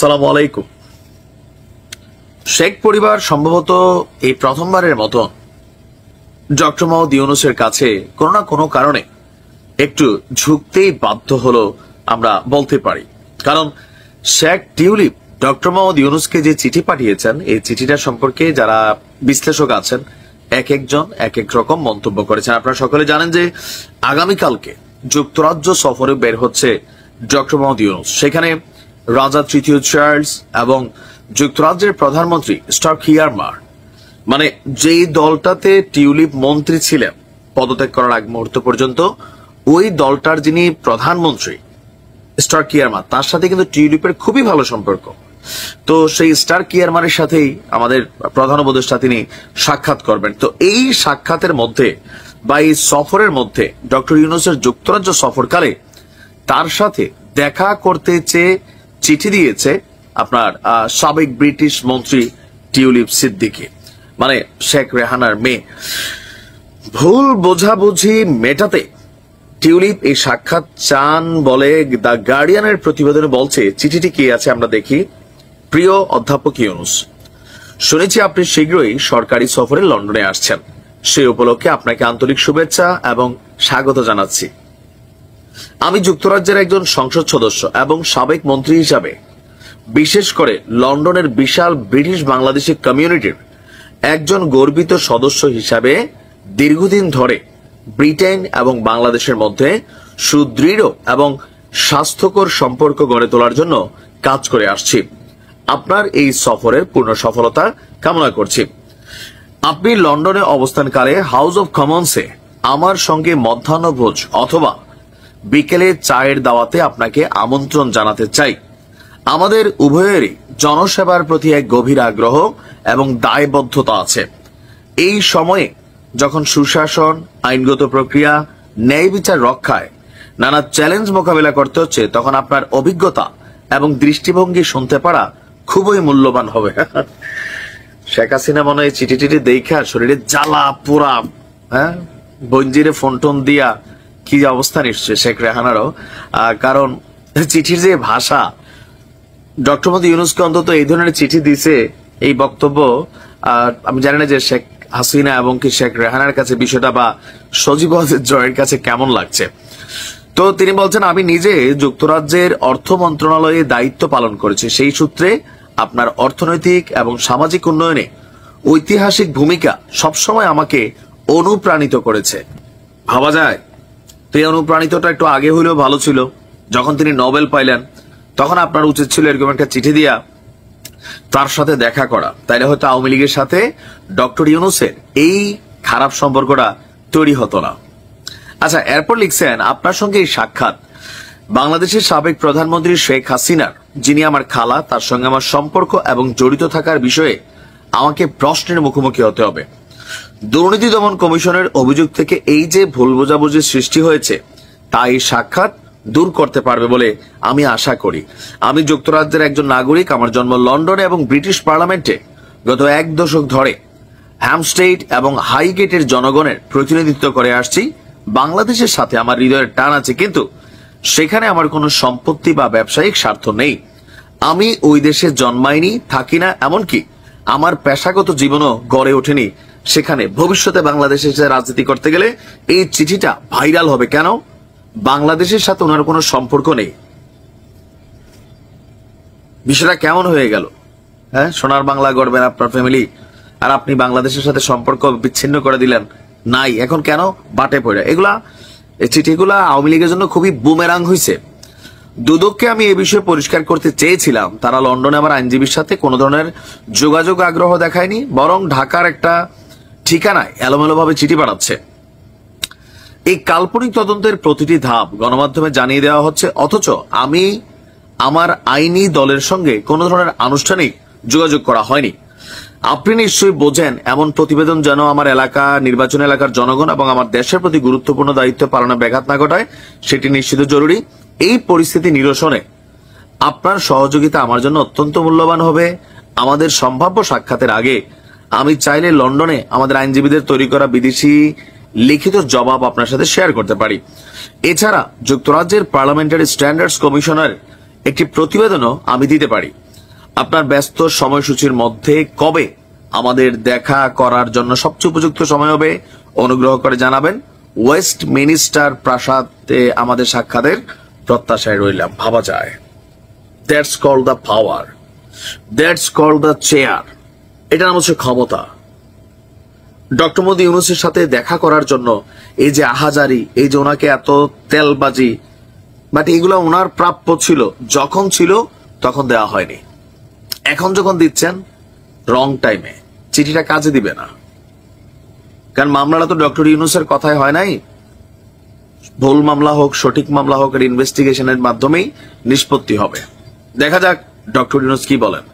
আসসালামু আলাইকুম। শেখ পরিবার সম্ভবত এই প্রথমবারের মতো ডক্টর মোহাম্মদ ইউনূসের কাছে কোনো না কোনো কারণে একটু ঝুঁকতেই বাধ্য হলো আমরা বলতে পারি। কারণ শেখ টিউলিপ ডক্টর মোহাম্মদ ইউনূসকে যে চিঠি পাঠিয়েছেন, এই চিঠিটা সম্পর্কে যারা বিশ্লেষক আছেন এক একজন এক এক রকম মন্তব্য করেছেন। আপনারা সকলে জানেন যে আগামীকালকে যুক্তরাজ্য সফরে বের হচ্ছে ডক্টর মোহাম্মদ ইউনূস। সেখানে রাজা তৃতীয় চার্লস এবং যুক্তরাজ্যের প্রধানমন্ত্রী স্টারকিয়ারমার, মানে যেই দলটাতে টিউলিপ মন্ত্রী ছিলেন পদত্যাগ করার আগ মুহূর্ত পর্যন্ত, ওই দলটার যিনি প্রধানমন্ত্রী স্টারকিয়ারমার, তার সাথে কিন্তু টিউলিপের খুবই ভালো সম্পর্ক। তো সেই স্টারকিয়ারমারের সাথেই আমাদের প্রধান উপদেষ্টা তিনি সাক্ষাৎ করবেন। তো এই সাক্ষাতের মধ্যে বা এই সফরের মধ্যে ডক্টর ইউনূসের যুক্তরাজ্য সফরকালে তার সাথে দেখা করতে চেয়ে চিঠি দিয়েছে আপনার সাবেক ব্রিটিশ মন্ত্রী টিউলিপ সিদ্দিকী, মানে শেখ রেহানার মেয়ে। ভুল বোঝাবুঝি মেটাতে টিউলিপ এই সাক্ষাৎ চান বলে দ্য গার্ডিয়ানের প্রতিবেদনে বলছে। চিঠিটি কি আছে আমরা দেখি। প্রিয় অধ্যাপক ইউনূস, শুনেছি আপনি শীঘ্রই সরকারি সফরে লন্ডনে আসছেন। সেই উপলক্ষে আপনাকে আন্তরিক শুভেচ্ছা এবং স্বাগত জানাচ্ছি। আমি যুক্তরাজ্যের একজন সংসদ সদস্য এবং সাবেক মন্ত্রী হিসাবে, বিশেষ করে লন্ডনের বিশাল ব্রিটিশ বাংলাদেশি কমিউনিটির একজন গর্বিত সদস্য হিসাবে দীর্ঘদিন ধরে ব্রিটেন এবং বাংলাদেশের মধ্যে সুদৃঢ় এবং স্বাস্থ্যকর সম্পর্ক গড়ে তোলার জন্য কাজ করে আসছি। আপনার এই সফরের পূর্ণ সফলতা কামনা করছি। আপনি লন্ডনে অবস্থানকালে হাউস অব কমন্সে আমার সঙ্গে মধ্যাহ্নভোজ অথবা বিকেলে চায়ের দাওয়াতে আপনাকে আমন্ত্রণ জানাতে চাই। আমাদের উভয়েরই জনসেবার প্রতি এক গভীর আগ্রহ এবং দায়বদ্ধতা আছে। এই সময়ে যখন সুশাসন, আইনগত প্রক্রিয়া, ন্যায় বিচার রক্ষায় নানা চ্যালেঞ্জ মোকাবিলা করতে হচ্ছে, তখন আপনার অভিজ্ঞতা এবং দৃষ্টিভঙ্গি শুনতে পারা খুবই মূল্যবান হবে। শেখ হাসিনা মনে হয় চিঠি টিটি দেখা শরীরে জ্বালা পোড়া, বঞ্জিরে ফোন টোন দিয়া কি অবস্থা নিশ্চয় শেখ রেহানারও। কারণ চিঠির যে ভাষা, ডক্টর মোহাম্মদ ইউনূসকে অন্তত এই ধরনের চিঠি দিছে, এই বক্তব্য আমি জানি না যে শেখ হাসিনা এবং কি শেখ রেহানার কাছে বিষয়টা বা সজীব জয়ের কাছে কেমন লাগছে। তো তিনি বলছেন, আমি নিজে যুক্তরাজ্যের অর্থ মন্ত্রণালয়ে দায়িত্ব পালন করেছি। সেই সূত্রে আপনার অর্থনৈতিক এবং সামাজিক উন্নয়নে ঐতিহাসিক ভূমিকা সবসময় আমাকে অনুপ্রাণিত করেছে। ভাবা যায় তো এই অনুপ্রাণিতটা একটু আগে হইলেও ভালো ছিল। যখন তিনি নোবেল পাইলেন তখন আপনার উচিত ছিল এরকম একটা চিঠি দিয়া তার সাথে দেখা করা, তাইলে হয়তো আওয়ামী লীগের সাথে ডক্টর ইউনূসের এই খারাপ সম্পর্কটা তৈরি হতো না। আচ্ছা, এরপর লিখছেন, আপনার সঙ্গে এই সাক্ষাৎ বাংলাদেশের সাবেক প্রধানমন্ত্রী শেখ হাসিনার, যিনি আমার খালা, তার সঙ্গে আমার সম্পর্ক এবং জড়িত থাকার বিষয়ে আমাকে প্রশ্নের মুখোমুখি হতে হবে। দুর্নীতি দমন কমিশনের অভিযোগ থেকে এই যে ভুল বোঝাবুঝির সৃষ্টি হয়েছে, তা এই সাক্ষাৎ দূর করতে পারবে বলে আমি আশা করি। আমি যুক্তরাজ্যের একজন নাগরিক। আমার জন্ম লন্ডনে এবং ব্রিটিশ পার্লামেন্টে গত এক দশক ধরে হ্যামস্টেড এবং হাইগেটের জনগণের প্রতিনিধিত্ব করে আসছি। বাংলাদেশের সাথে আমার হৃদয়ের টান আছে, কিন্তু সেখানে আমার কোনো সম্পত্তি বা ব্যবসায়িক স্বার্থ নেই। আমি ওই দেশে জন্মাইনি, থাকি না, এমনকি আমার পেশাগত জীবনও গড়ে ওঠেনি সেখানে। ভবিষ্যতে বাংলাদেশে রাজনীতি করতে গেলে এই চিঠিটা ভাইরাল হবে কেন? বাংলাদেশের সাথে ওনার কোনো সম্পর্ক নেই। বিষয়টা কেমন হয়ে গেল? সোনার বাংলা গড়বেন আপনার ফ্যামিলি, আর আপনি বাংলাদেশের সাথে সম্পর্ক বিচ্ছিন্ন করে দিলেন। নাই, এখন কেন বাটে পড়ে এগুলা? এই চিঠিগুলা আওয়ামী লীগের জন্য খুবই বুমেরাং হয়েছে। দুদককে আমি এই বিষয়ে পরিষ্কার করতে চেয়েছিলাম, তারা লন্ডনে আমার আইনজীবীর সাথে কোনো ধরনের যোগাযোগ আগ্রহ দেখায়নি, বরং ঢাকার একটা ঠিকানায় এলোমেলোভাবে চিঠি পাঠাচ্ছে। এই কাল্পনিক তদন্তের প্রতিটি ধাপ গণমাধ্যমে জানিয়ে দেওয়া হচ্ছে, অথচ আমি আমার আইনি দলের সঙ্গে কোনো ধরনের আনুষ্ঠানিক যোগাযোগ করা হয়নি। আপনি নিশ্চয়ই বোঝেন, এমন প্রতিবেদন যেন আমার এলাকা, নির্বাচন এলাকার জনগণ এবং আমার দেশের প্রতি গুরুত্বপূর্ণ দায়িত্ব পালনে ব্যাঘাত না ঘটায়, সেটি নিশ্চিত জরুরি। এই পরিস্থিতি নিরসনে আপনার সহযোগিতা আমার জন্য অত্যন্ত মূল্যবান হবে। আমাদের সম্ভাব্য সাক্ষাতের আগে আমি চাইলে লন্ডনে আমাদের আইনজীবীদের তৈরি করা বিদেশি লিখিত জবাব আপনার সাথে শেয়ার করতে পারি। এছাড়া যুক্তরাজ্যের পার্লামেন্টারি স্ট্যান্ডার্ডস কমিশনের একটি প্রতিবেদনও আমি দিতে পারি। আপনার ব্যস্ত সময়সূচির মধ্যে কবে আমাদের দেখা করার জন্য সবচেয়ে উপযুক্ত সময় হবে অনুগ্রহ করে জানাবেন। ওয়েস্টমিনিস্টার প্রাসাদে আমাদের সাক্ষাতের প্রত্যাশায় রইলাম। ভাবা যায়, that's called the power, that's called the chair. এটা নাম হচ্ছে ক্ষমতা। ডক্টর মোহাম্মদ ইউনূসের সাথে দেখা করার জন্য এই যে আহাজারি, এই যে ওনাকে এত তেলবাজি, বাট এগুলো ওনার প্রাপ্য ছিল, যখন ছিল তখন দেওয়া হয়নি। এখন যখন দিচ্ছেন রং টাইমে, চিঠিটা কাজে দিবে না। কারণ মামলাটা তো ডক্টর ইউনূসের কথায় হয় নাই। ভুল মামলা হোক, সঠিক মামলা হোক, এর ইনভেস্টিগেশনের মাধ্যমেই নিষ্পত্তি হবে। দেখা যাক ডক্টর ইউনূস কি বলেন।